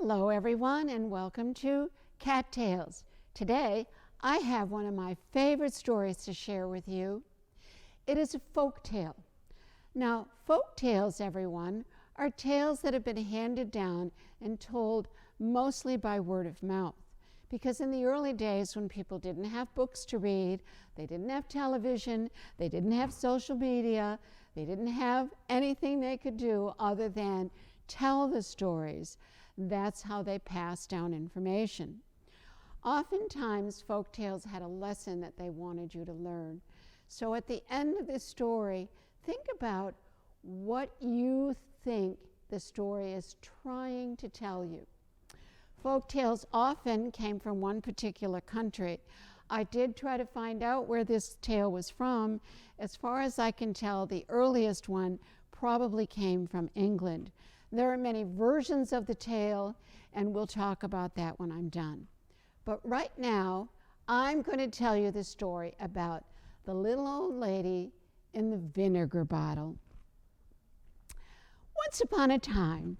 Hello everyone and welcome to Cat Tales. Today I have one of my favorite stories to share with you. It is a folk tale. Now, folk tales, everyone, are tales that have been handed down and told mostly by word of mouth. Because in the early days when people didn't have books to read, they didn't have television, they didn't have social media, they didn't have anything they could do other than tell the stories. That's how they passed down information. Oftentimes, folk tales had a lesson that they wanted you to learn. So at the end of this story, think about what you think the story is trying to tell you. Folk tales often came from one particular country. I did try to find out where this tale was from. As far as I can tell, the earliest one probably came from England. There are many versions of the tale, and we'll talk about that when I'm done. But right now, I'm going to tell you the story about the little old lady in the vinegar bottle. Once upon a time,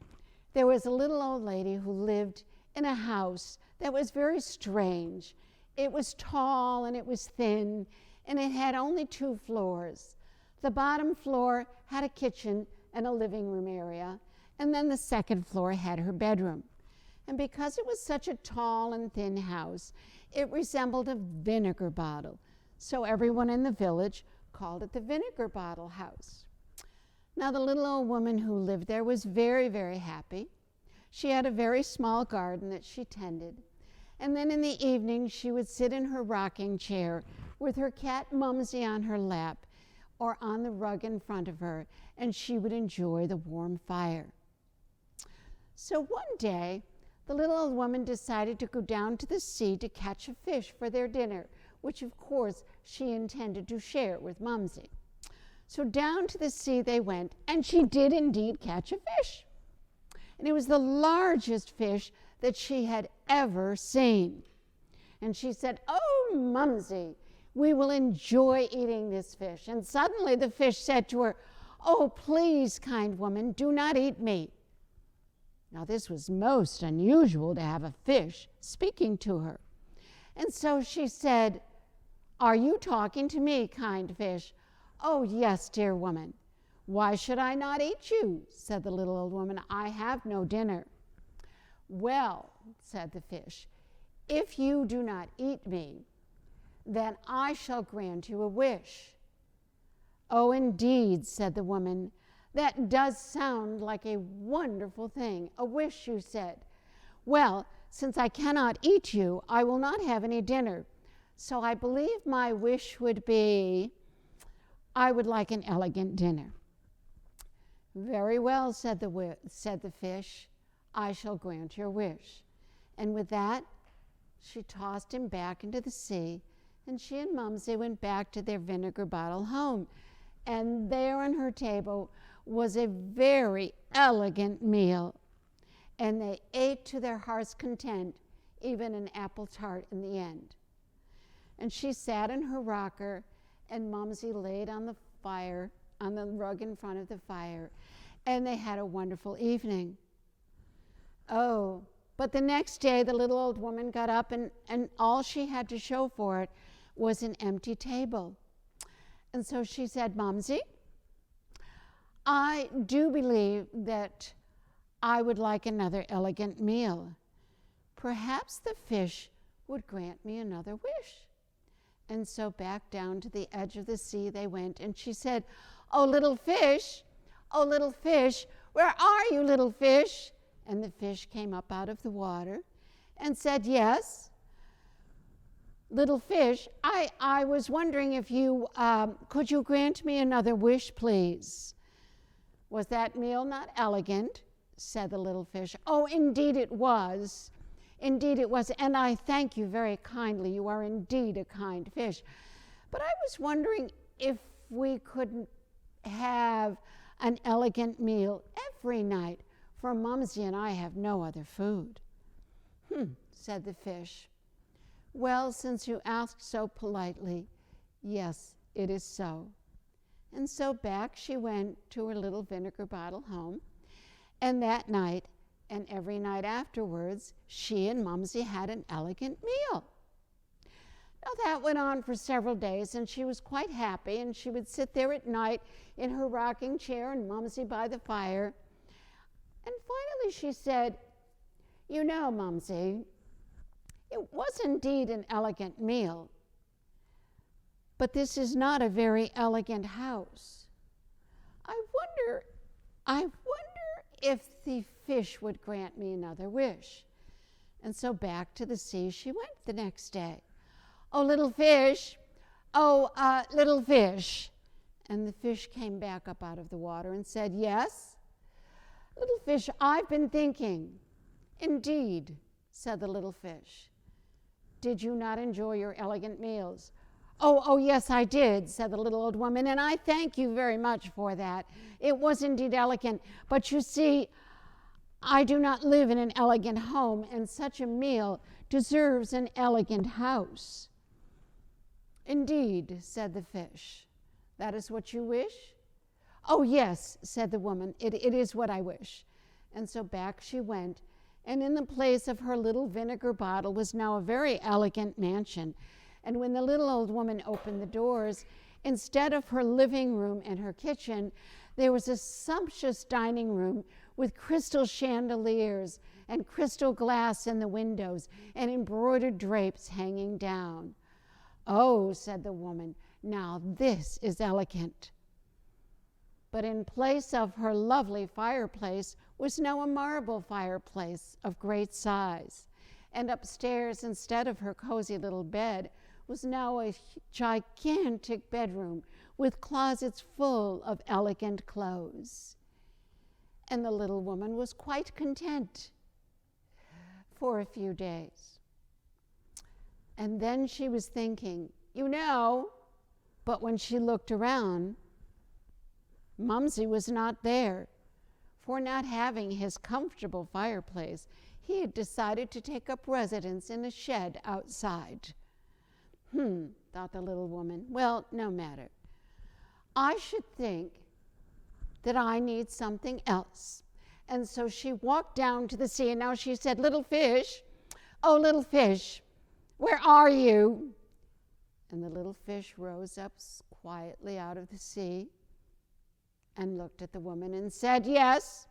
there was a little old lady who lived in a house that was very strange. It was tall and it was thin, and it had only 2 floors. The bottom floor had a kitchen and a living room area, and then the second floor had her bedroom. And because it was such a tall and thin house, it resembled a vinegar bottle. So everyone in the village called it the vinegar bottle house. Now the little old woman who lived there was very, very happy. She had a very small garden that she tended. And then in the evening, she would sit in her rocking chair with her cat Mumsy on her lap or on the rug in front of her, and she would enjoy the warm fire. So one day, the little old woman decided to go down to the sea to catch a fish for their dinner, which of course she intended to share with Mumsy. So down to the sea they went, and she did indeed catch a fish. And it was the largest fish that she had ever seen. And she said, "Oh, Mumsy, we will enjoy eating this fish." And suddenly the fish said to her, "Oh, please, kind woman, do not eat me." Now this was most unusual to have a fish speaking to her. And so she said, "Are you talking to me, kind fish?" "Oh, yes, dear woman." "Why should I not eat you?" said the little old woman. "I have no dinner." "Well," said the fish, "if you do not eat me, then I shall grant you a wish." "Oh, indeed," said the woman. "That does sound like a wonderful thing. A wish, you said. Well, since I cannot eat you, I will not have any dinner. So I believe my wish would be, I would like an elegant dinner." "Very well," said the fish. "I shall grant your wish." And with that, she tossed him back into the sea, and she and Mumsy went back to their vinegar bottle home. And there on her table was a very elegant meal. And they ate to their heart's content, even an apple tart in the end. And she sat in her rocker, and Mumsy laid on the fire, on the rug in front of the fire, and they had a wonderful evening. Oh, but the next day the little old woman got up, and all she had to show for it was an empty table. And so she said, "Mumsy, I do believe that I would like another elegant meal. Perhaps the fish would grant me another wish." And so back down to the edge of the sea they went, and she said, "Oh, little fish, where are you, little fish?" And the fish came up out of the water and said, "Yes, little fish, I was wondering if you, could you grant me another wish, please?" "Was that meal not elegant?" said the little fish. "Oh, indeed it was. Indeed it was, and I thank you very kindly. You are indeed a kind fish. But I was wondering if we couldn't have an elegant meal every night, for Mumsy and I have no other food." Said the fish. "Well, since you asked so politely, yes, it is so." And so back she went to her little vinegar bottle home, and that night And every night afterwards, she and Mumsy had an elegant meal. Now that went on for several days, and she was quite happy, and she would sit there at night in her rocking chair and Mumsy by the fire. And finally she said, "You know, Mumsy, it was indeed an elegant meal, but this is not a very elegant house. I wonder if the fish would grant me another wish." And so back to the sea she went the next day. "Oh, little fish, little fish." And the fish came back up out of the water and said, "Yes, little fish, I've been thinking." "Indeed," said the little fish. "Did you not enjoy your elegant meals?" Oh, yes, I did," said the little old woman, "and I thank you very much for that. It was indeed elegant, but you see, I do not live in an elegant home, and such a meal deserves an elegant house." "Indeed," said the fish. "That is what you wish?" "Oh, yes," said the woman, it is what I wish." And so back she went, and in the place of her little vinegar bottle was now a very elegant mansion. And when the little old woman opened the doors, instead of her living room and her kitchen, there was a sumptuous dining room with crystal chandeliers and crystal glass in the windows and embroidered drapes hanging down. "Oh," said the woman, "now this is elegant." But in place of her lovely fireplace was now a marble fireplace of great size. And upstairs, instead of her cozy little bed, was now a gigantic bedroom with closets full of elegant clothes. And the little woman was quite content for a few days. And then she was thinking, but when she looked around, Mumsy was not there. For not having his comfortable fireplace, he had decided to take up residence in a shed outside. Thought the little woman, well, no matter. I should think that I need something else. And so she walked down to the sea, and now she said, "Little fish, oh, little fish, where are you?" And the little fish rose up quietly out of the sea and looked at the woman and said, "Yes,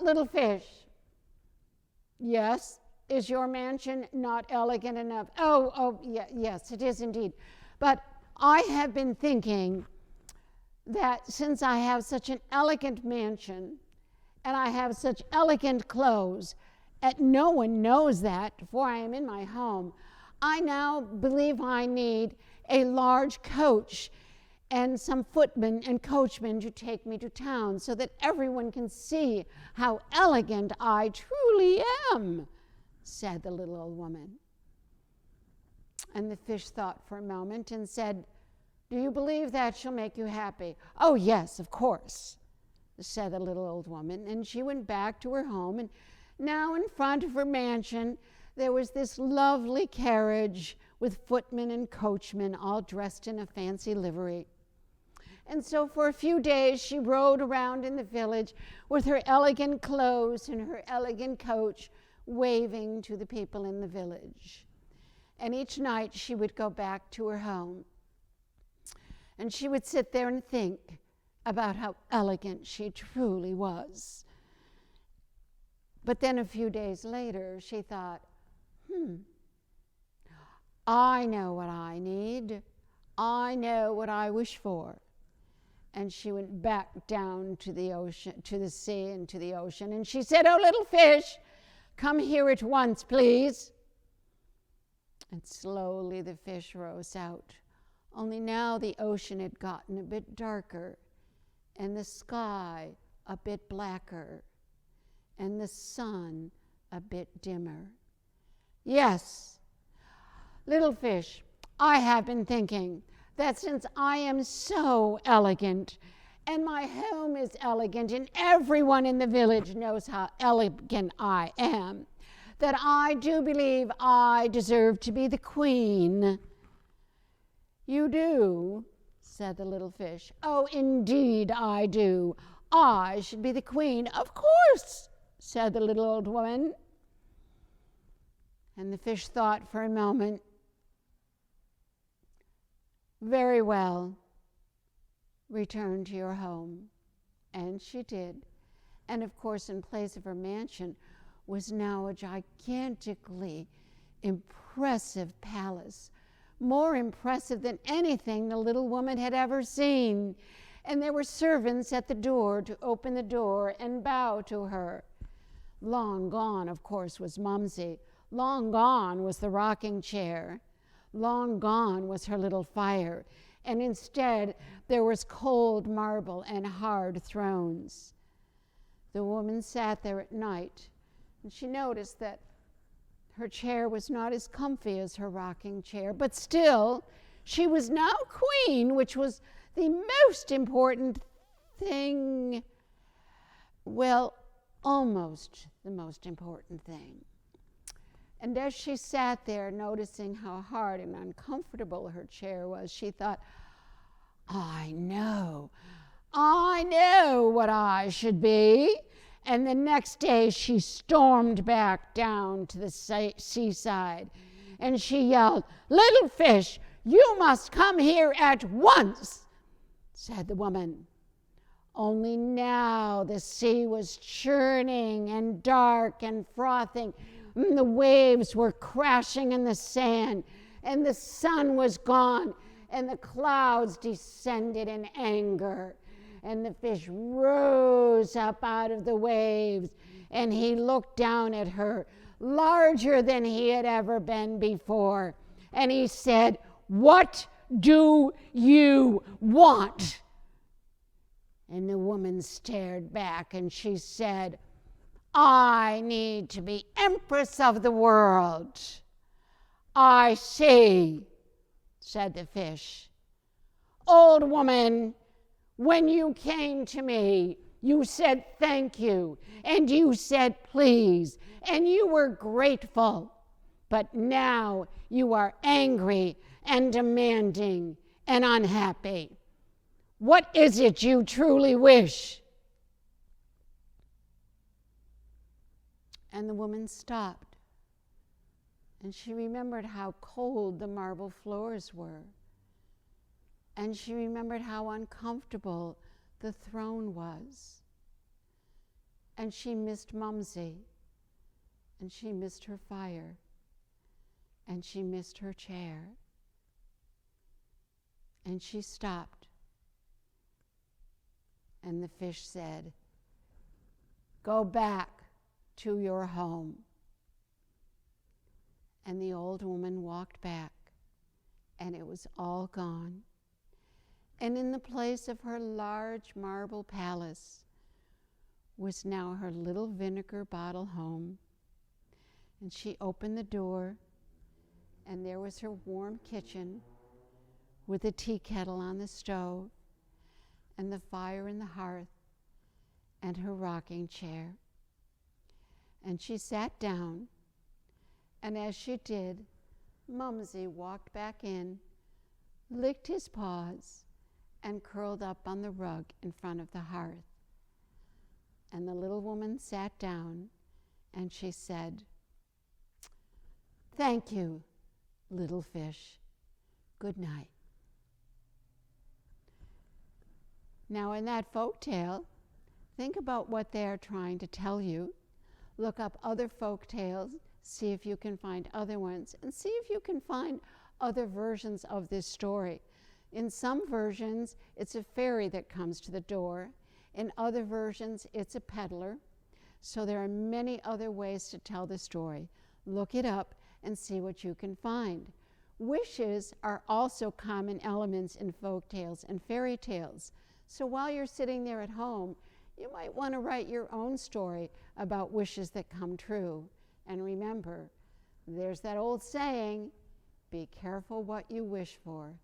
little fish, yes, is your mansion not elegant enough?" Yes, it is indeed. But I have been thinking that since I have such an elegant mansion and I have such elegant clothes, and no one knows that, for I am in my home, I now believe I need a large coach and some footmen and coachmen to take me to town so that everyone can see how elegant I truly am, said the little old woman. And the fish thought for a moment and said, "Do you believe that shall make you happy?" "Oh, yes, of course," said the little old woman. And she went back to her home, and now in front of her mansion there was this lovely carriage with footmen and coachmen all dressed in a fancy livery. And so for a few days she rode around in the village with her elegant clothes and her elegant coach, waving to the people in the village. And each night she would go back to her home, and she would sit there and think about how elegant she truly was. But then a few days later she thought, I know what I need. I know what I wish for. And she went back down to the ocean, to the sea and to the ocean, and she said, "Oh, little fish, come here at once, please." And slowly the fish rose out. Only now the ocean had gotten a bit darker, and the sky a bit blacker, and the sun a bit dimmer. "Yes, little fish, I have been thinking that since I am so elegant, and my home is elegant, and everyone in the village knows how elegant I am, that I do believe I deserve to be the queen." "You do?" said the little fish. "Oh, indeed I do. I should be the queen, of course," said the little old woman. And the fish thought for a moment. Very well, return to your home. And she did. And of course, in place of her mansion was now a gigantically impressive palace, more impressive than anything the little woman had ever seen. And there were servants at the door to open the door and bow to her. Long gone, of course, was Mumsy. Long gone was the rocking chair. Long gone was her little fire. And instead, there was cold marble and hard thrones. The woman sat there at night, and she noticed that her chair was not as comfy as her rocking chair, but still, she was now queen, which was the most important thing. Well, almost the most important thing. And as she sat there, noticing how hard and uncomfortable her chair was, she thought, I know what I should be. And the next day she stormed back down to the seaside and she yelled, Little fish, you must come here at once, said the woman. Only now the sea was churning and dark and frothing, and the waves were crashing in the sand, and the sun was gone, and the clouds descended in anger. And the fish rose up out of the waves, and he looked down at her, larger than he had ever been before. And he said, What do you want? And the woman stared back, and she said, I need to be empress of the world. I see, said the fish. Old woman, when you came to me, you said thank you, and you said please, and you were grateful. But now you are angry and demanding and unhappy. What is it you truly wish? And the woman stopped, and she remembered how cold the marble floors were. And she remembered how uncomfortable the throne was. And she missed Mumsy. And she missed her fire. And she missed her chair. And she stopped. And the fish said, Go back to your home. And the old woman walked back, and it was all gone. And in the place of her large marble palace was now her little vinegar bottle home. And she opened the door, and there was her warm kitchen with a tea kettle on the stove and the fire in the hearth and her rocking chair. And she sat down, and as she did, Mumsy walked back in, licked his paws, and curled up on the rug in front of the hearth. And the little woman sat down, and she said, Thank you, little fish. Good night. Now, in that folk tale, think about what they are trying to tell you. Look up other folk tales, see if you can find other ones, and see if you can find other versions of this story. In some versions, it's a fairy that comes to the door. In other versions, it's a peddler. So there are many other ways to tell the story. Look it up and see what you can find. Wishes are also common elements in folk tales and fairy tales. So while you're sitting there at home, you might want to write your own story about wishes that come true. And remember, there's that old saying, be careful what you wish for.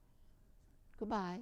Goodbye.